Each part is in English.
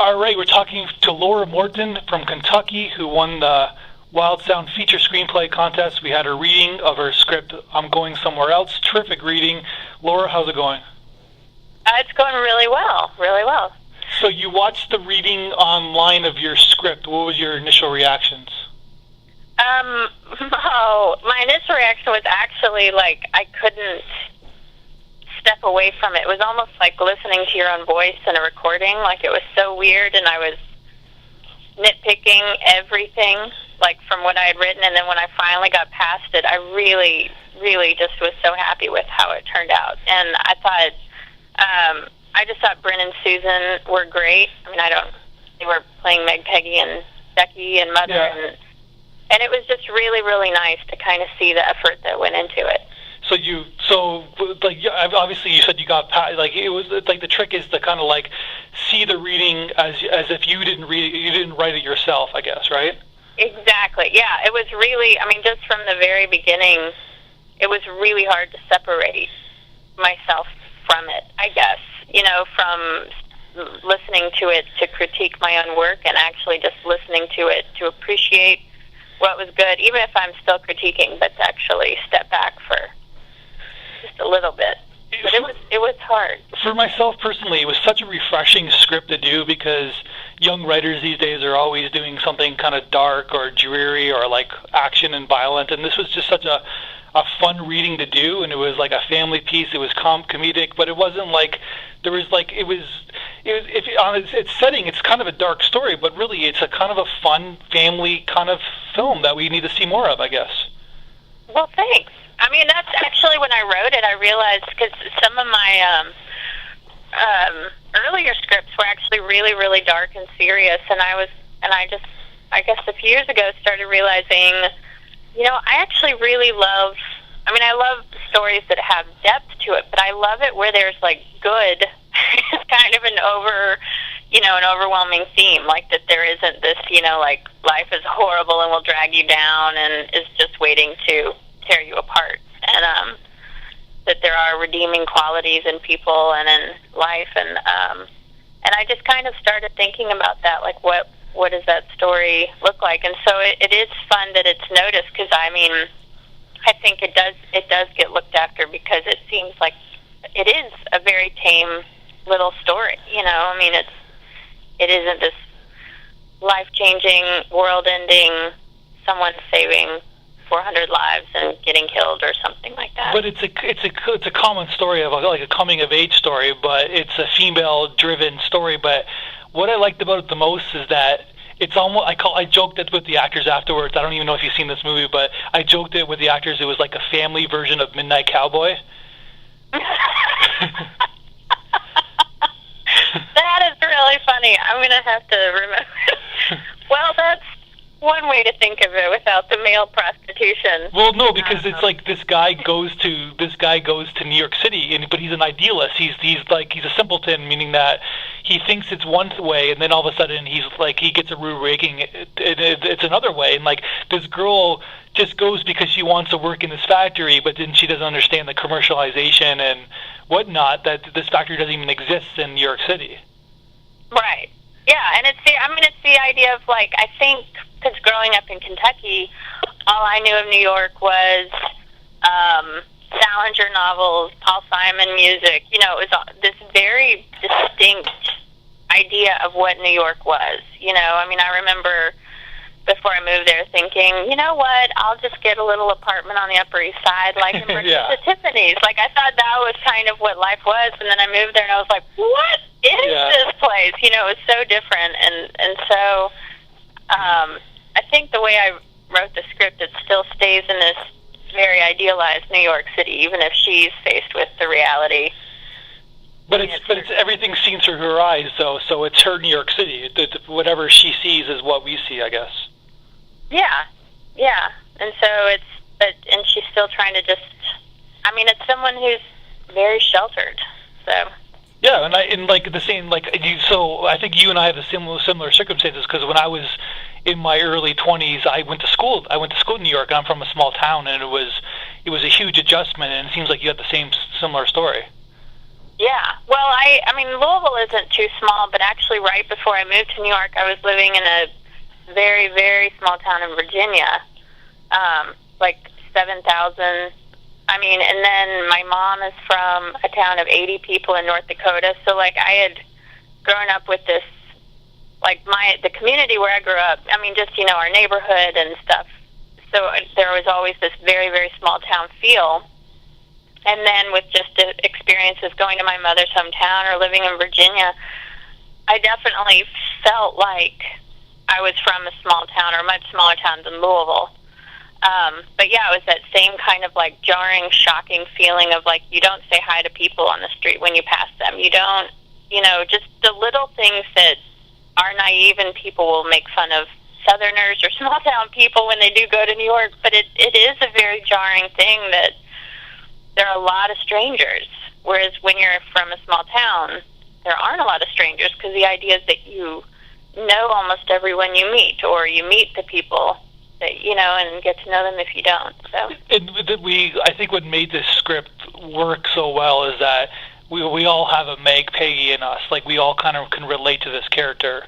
All right, we're talking to Laura Morton from Kentucky, who won the WILDsound Feature Screenplay contest. We had a reading of her script, I'm Going Somewhere Else. Terrific reading. Laura, how's it going? It's going really well, really well. So you watched the reading online of your script. What was your initial reactions? My initial reaction was actually like I couldn't step away from it. It was almost like listening to your own voice in a recording. Like it was so weird, and I was nitpicking everything, like from what I had written. And then when I finally got past it, I really, really just was so happy with how it turned out. And I just thought Bryn and Susan were great. I mean, they were playing Meg, Peggy, and Becky and Mother, yeah. and it was just really, really nice to kind of see the effort that went into it. Obviously you said you got like it was like the trick is to kind of like see the reading as if you didn't read it, you didn't write it yourself, I guess, right? Exactly. Yeah, it was really. I mean, just from the very beginning, it was really hard to separate myself from it, I guess. You know, from listening to it to critique my own work, and actually just listening to it to appreciate what was good, even if I'm still critiquing, but to actually step back for just a little bit. But it was hard. For myself personally, it was such a refreshing script to do, because young writers these days are always doing something kind of dark or dreary or like action and violent, and this was just such a fun reading to do, and it was like a family piece. It was comedic, but it wasn't like there was like it was if on its setting, it's kind of a dark story, but really it's a kind of a fun family kind of film that we need to see more of, I guess. Well, thanks. I mean, that's actually when I wrote it, I realized, because some of my earlier scripts were actually really, really dark and serious, and I guess a few years ago started realizing, you know, I actually really love, I mean, I love stories that have depth to it, but I love it where there's like good, kind of an overwhelming theme, like that there isn't this, you know, like life is horrible and will drag you down and is just waiting to tear you apart, and that there are redeeming qualities in people and in life, and I just kind of started thinking about that, like what does that story look like? And so it is fun that it's noticed, because I mean, I think it does get looked after, because it seems like it is a very tame little story, you know. I mean, it isn't this life-changing, world-ending, someone saving 400 lives and getting killed or something like that. But it's a common story of like a coming-of-age story, but it's a female-driven story. But what I liked about it the most is that it's almost, I joked it with the actors afterwards. I don't even know if you've seen this movie, but I joked it with the actors. It was like a family version of Midnight Cowboy. That is really funny. I'm going to have to remember. Well, that's one way to think of it without the male prostitution. Well, no, because it's like this guy goes to New York City, but he's an idealist. He's a simpleton, meaning that he thinks it's one way, and then all of a sudden he gets a rude awakening. It's another way, and like this girl just goes because she wants to work in this factory, but then she doesn't understand the commercialization and whatnot, that this factory doesn't even exist in New York City. Right. Yeah, and it's the idea of, like, I think, because growing up in Kentucky, all I knew of New York was Salinger novels, Paul Simon music. You know, it was this very distinct idea of what New York was. You know, I mean, I remember before I moved there thinking, you know what, I'll just get a little apartment on the Upper East Side, like in Merchants of Tiffany's. Like, I thought that was kind of what life was, and then I moved there and I was like, what is this place? You know, it was so different, and so I think the way I wrote the script, it still stays in this very idealized New York City, even if she's faced with the reality. But it's everything seen through her eyes, though. So it's her New York City. Whatever she sees is what we see, I guess. Yeah, and so and she's still trying to just. I mean, it's someone who's very sheltered. So. Yeah, and like the same, like you. So I think you and I have the similar circumstances, because when I was in my early 20s, I went to school. In New York, and I'm from a small town, and it was a huge adjustment. And it seems like you had the similar story. Yeah. Well, I mean, Louisville isn't too small, but actually right before I moved to New York, I was living in a very, very small town in Virginia, like 7,000. I mean, and then my mom is from a town of 80 people in North Dakota. So, like, I had grown up with this, like, the community where I grew up, I mean, just, our neighborhood and stuff. So there was always this very, very small town feel. And then with just the experiences going to my mother's hometown or living in Virginia, I definitely felt like I was from a small town or a much smaller town than Louisville. But yeah, it was that same kind of like jarring, shocking feeling of like you don't say hi to people on the street when you pass them. You don't, just the little things that are naive and people will make fun of Southerners or small town people when they do go to New York. But it is a very jarring thing that there are a lot of strangers, whereas when you're from a small town, there aren't a lot of strangers because the idea is that you know almost everyone you meet, or you meet the people that and get to know them if you don't. So, and I think what made this script work so well is that we all have a Meg Peggy in us. Like we all kind of can relate to this character.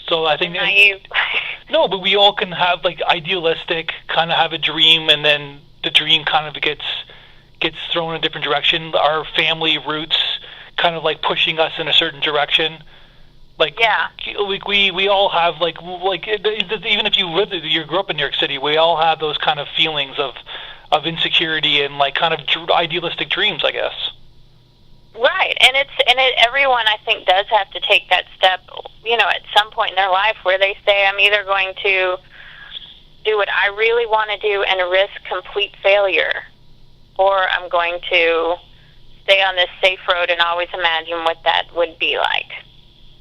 So I think naive. No, but we all can have like idealistic, kind of have a dream, and then the dream kind of gets thrown in a different direction. Our family roots kind of like pushing us in a certain direction. Like we all have like even if you grew up in New York City, we all have those kind of feelings of insecurity and like kind of idealistic dreams, I guess. Right, and everyone I think does have to take that step, at some point in their life where they say, I'm either going to do what I really want to do and risk complete failure, or I'm going to stay on this safe road and always imagine what that would be like,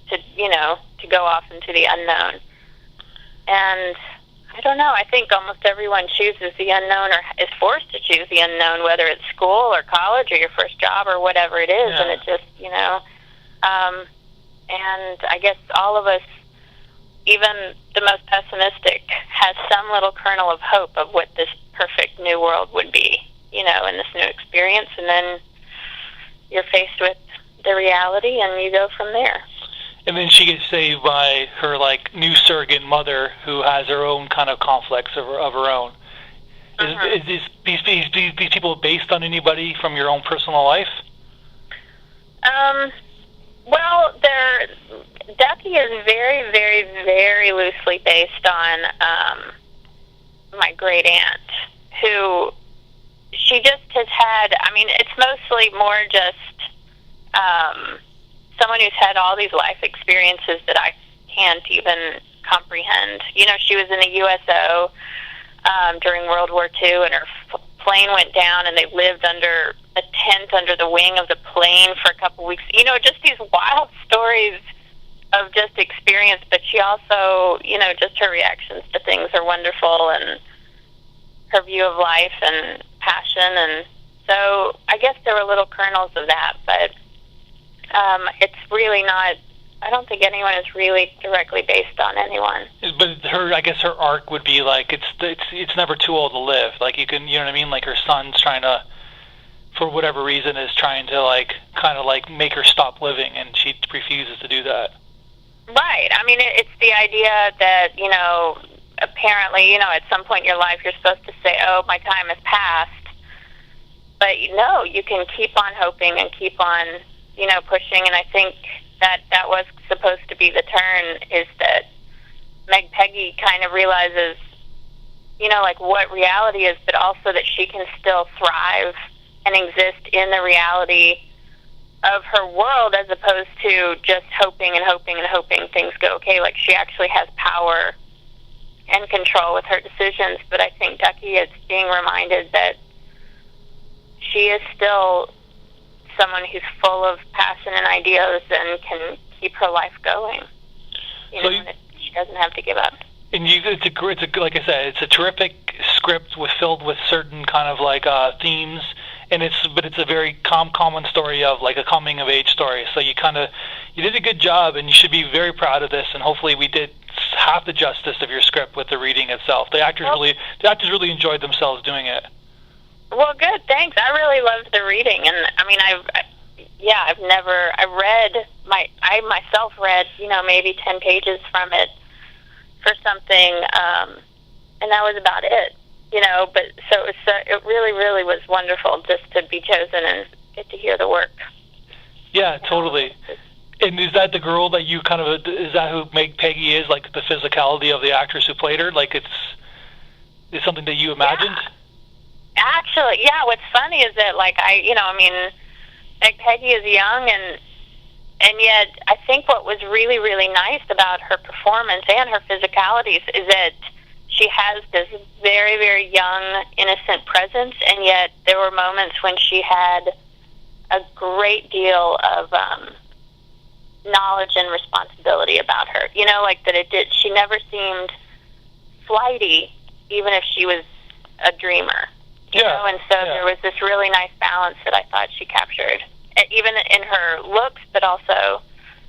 to go off into the unknown. And I don't know, I think almost everyone chooses the unknown or is forced to choose the unknown, whether it's school or college or your first job or whatever it is. Yeah. And it just, and I guess all of us, even the most pessimistic, has some little kernel of hope of what this perfect new world would be, in this new experience. And then you're faced with the reality and you go from there. And then she gets saved by her like new surrogate mother, who has her own kind of conflicts of her own. Is these people based on anybody from your own personal life? Well, Ducky is very, very, very loosely based on my great aunt, who she just has had. I mean, it's mostly more just someone who's had all these life experiences that I can't even comprehend. She was in a USO during World War II, and her plane went down, and they lived under a tent under the wing of the plane for a couple weeks. Just these wild stories of just experience, but she also, just her reactions to things are wonderful, and her view of life and passion. And so I guess there were little kernels of that, but it's really not, I don't think anyone is really directly based on anyone. But I guess her arc would be like, it's never too old to live. Like you know what I mean? Like her son's trying to, for whatever reason, is trying to like, kind of like make her stop living, and she refuses to do that. Right. I mean, it's the idea that, apparently, at some point in your life you're supposed to say, oh, my time has passed. But no, you can keep on hoping and keep on, pushing. And I think that was supposed to be the turn, is that Meg Peggy kind of realizes, like what reality is, but also that she can still thrive and exist in the reality of her world, as opposed to just hoping and hoping and hoping things go okay. Like she actually has power and control with her decisions. But I think Ducky is being reminded that she is still someone who's full of passion and ideas and can keep her life going. She doesn't have to give up. And like I said, it's a terrific script filled with certain kind of like themes, and it's a very common story of like a coming of age story. So you did a good job, and you should be very proud of this. And hopefully we did half the justice of your script with the reading itself. The actors really enjoyed themselves doing it. Well, good, thanks. I really loved the reading, and I mean, I myself read, maybe 10 pages from it for something, and that was about it, but so it really, really was wonderful just to be chosen and get to hear the work. Yeah, totally. And is that the girl that you is that who Peggy is, like the physicality of the actress who played her? Like it's something that you imagined? Yeah. Actually, yeah, what's funny is that, like, Peggy is young, and yet I think what was really, really nice about her performance and her physicalities is that she has this very, very young, innocent presence, and yet there were moments when she had a great deal of knowledge and responsibility about her. Like that she never seemed flighty, even if she was a dreamer. And so there was this really nice balance that I thought she captured, even in her looks, but also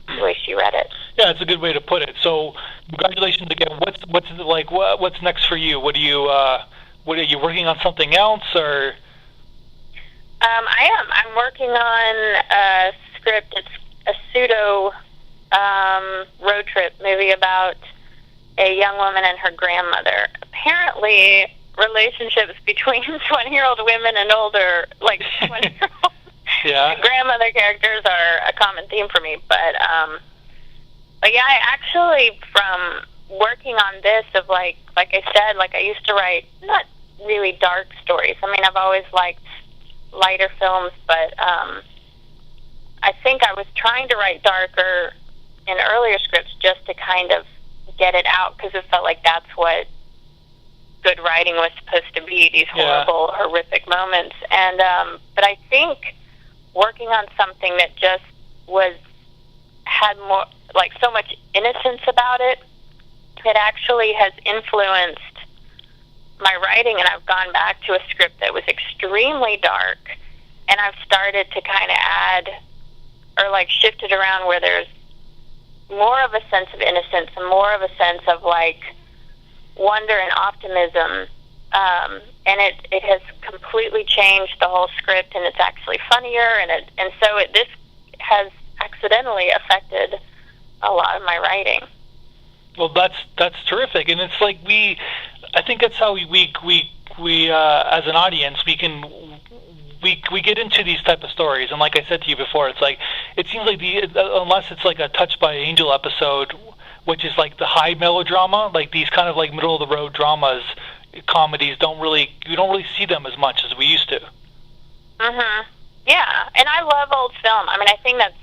the way she read it. Yeah, it's a good way to put it. So, congratulations again. What's next for you? What are you working on something else, or? I am. I'm working on a script. It's a pseudo road trip movie about a young woman and her grandmother. Apparently, relationships between 20-year-old women and older, like 20-year-old grandmother characters are a common theme for me. But yeah, I actually, from working on this, of like I said, like I used to write not really dark stories. I mean, I've always liked lighter films, but I think I was trying to write darker in earlier scripts just to kind of get it out, because it felt like that's what good writing was supposed to be, these horrible, horrific moments. And but I think working on something that just had more, like, so much innocence about it, it actually has influenced my writing, and I've gone back to a script that was extremely dark, and I've started to kind of add, or like shift it around where there's more of a sense of innocence and more of a sense of like wonder and optimism, and it has completely changed the whole script, and it's actually funnier, and so this has accidentally affected a lot of my writing. Well, that's terrific, and it's like I think that's how we as an audience we get into these type of stories, and like I said to you before, it's like it seems like unless it's like a Touched by Angel episode, which is like the high melodrama, like these kind of like middle of the road dramas, comedies you don't really see them as much as we used to. Mhm. Yeah, and I love old film. I mean, I think that's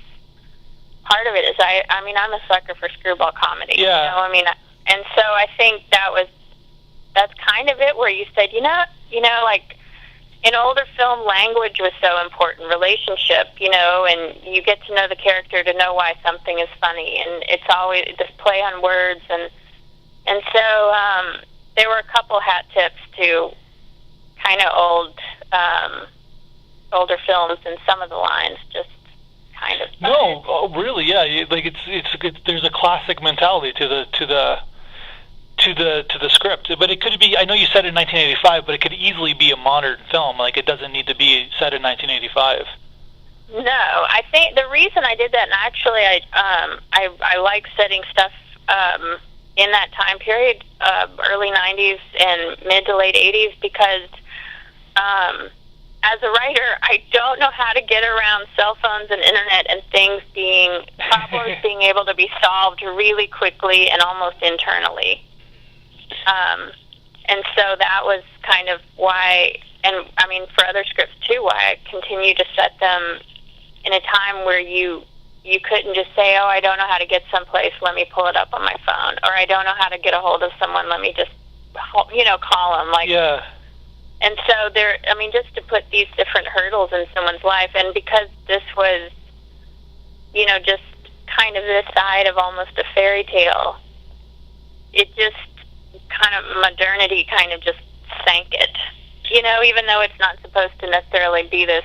part of it. Is I mean, I'm a sucker for screwball comedy. Yeah. I mean, and so I think that's kind of it. Where you said, like in older film, language was so important, relationship, and you get to know the character to know why something is funny, and it's always this play on words, and so there were a couple hat tips to kind of older films, and some of the lines just kind of funny. No, oh, really, yeah, like it's there's a classic mentality to the script, but it could be, I know you said in 1985, but it could easily be a modern film. Like, it doesn't need to be set in 1985. No, I think the reason I did that, and actually I like setting stuff in that time period, early 90s and mid to late 80s, because as a writer, I don't know how to get around cell phones and internet and problems being able to be solved really quickly and almost internally. And so that was kind of why, and I mean for other scripts too, why I continue to set them in a time where you couldn't just say, oh, I don't know how to get someplace, let me pull it up on my phone, or I don't know how to get a hold of someone, let me just, call them. Like, yeah. And so just to put these different hurdles in someone's life, and because this was, just kind of this side of almost a fairy tale, it just kind of, modernity kind of just sank it. Even though it's not supposed to necessarily be this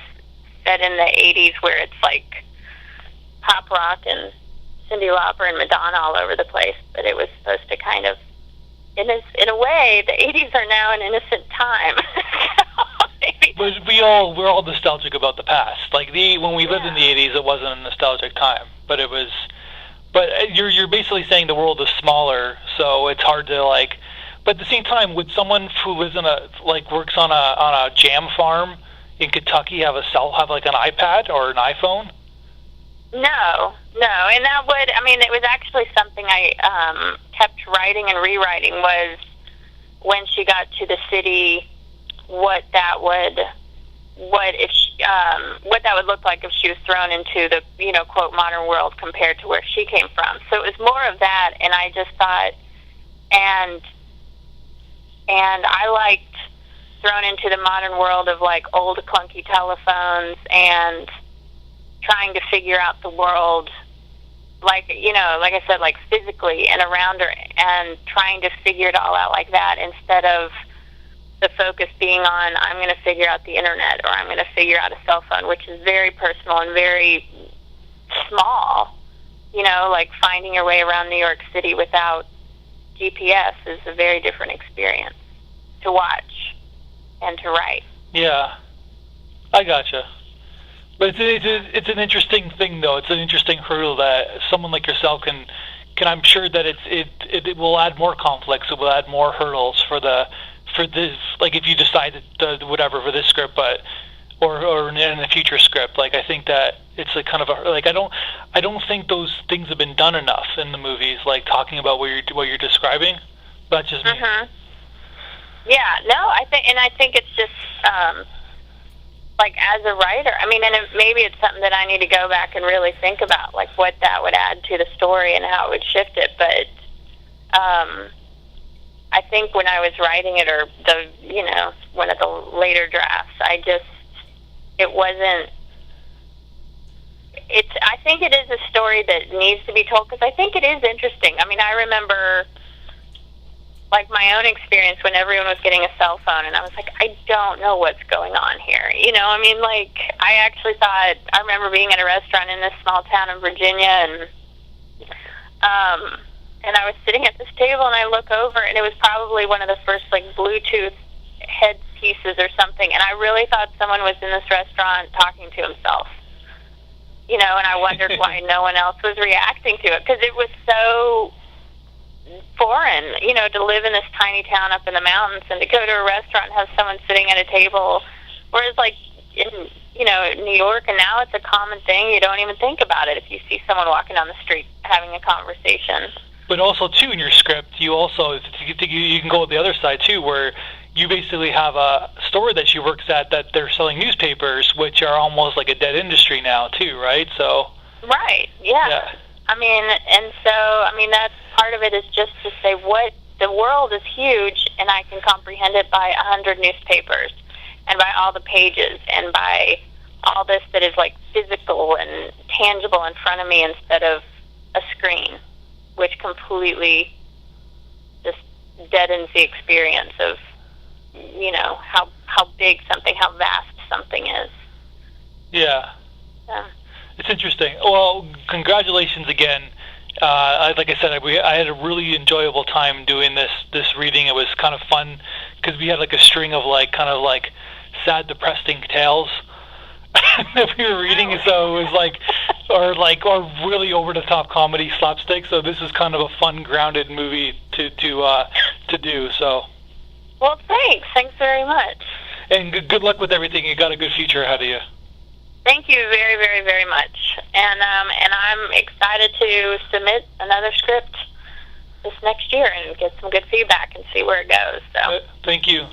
set in the 80s where it's like pop rock and Cyndi Lauper and Madonna all over the place, but it was supposed to kind of, in a way, the 80s are now an innocent time. So maybe Right. But we're all nostalgic about the past. Like when we lived in the 80s, it wasn't a nostalgic time, but it was. But you're basically saying the world is smaller, so it's hard to like. But at the same time, would someone who lives in works on a jam farm in Kentucky have like an iPad or an iPhone? No, and that would. I mean, it was actually something I kept writing and rewriting. Was when she got to the city, what that would look like if she was thrown into the quote modern world compared to where she came from. So it was more of that, and I just thought, and I liked thrown into the modern world of like old clunky telephones and trying to figure out the world, like I said, like physically and around her, and trying to figure it all out like that, instead of the focus being on, I'm going to figure out the internet, or I'm going to figure out a cell phone, which is very personal and very small. Like finding your way around New York City without GPS is a very different experience to watch and to write. Yeah, I gotcha. But it's an interesting thing, though. It's an interesting hurdle that someone like yourself can. I'm sure that it will add more conflicts. It will add more hurdles for this. Like if you decide whatever for this script, or in a future script. Like I think that it's a kind of a like I don't think those things have been done enough in the movies. Like talking about what you're describing. That's just me. Mm-hmm. Yeah. No. I think it's just. Like as a writer, I mean, and maybe it's something that I need to go back and really think about, like what that would add to the story and how it would shift it. But I think when I was writing it, or one of the later drafts, it wasn't. I think it is a story that needs to be told, because I think it is interesting. I mean, I remember. Like my own experience when everyone was getting a cell phone, and I was like, I don't know what's going on here. I mean, like I actually thought, I remember being at a restaurant in this small town in Virginia, and I was sitting at this table, and I look over, and it was probably one of the first like Bluetooth headpieces or something, and I really thought someone was in this restaurant talking to himself. And I wondered why no one else was reacting to it, because it was so foreign, to live in this tiny town up in the mountains and to go to a restaurant and have someone sitting at a table, whereas like in New York, and now it's a common thing, you don't even think about it if you see someone walking down the street having a conversation. But also too, in your script, you also you can go to the other side too, where you basically have a store that she works at that they're selling newspapers, which are almost like a dead industry now too, right? So right, yeah. I mean, and so, that's part of it, is just to say what the world is huge, and I can comprehend it by 100 newspapers, and by all the pages, and by all this that is like physical and tangible in front of me instead of a screen, which completely just deadens the experience of, how big something, how vast something is. Yeah. It's interesting. Well, congratulations again. Like I said, I had a really enjoyable time doing this reading. It was kind of fun because we had like a string of kind of sad, depressing tales that we were reading. So it was or really over the top comedy slapstick. So this is kind of a fun, grounded movie to do. So. Well, thanks. Thanks very much. And good luck with everything. You got a good future ahead of you. Thank you very, very, very much. And I'm excited to submit another script this next year and get some good feedback and see where it goes. So. Thank you.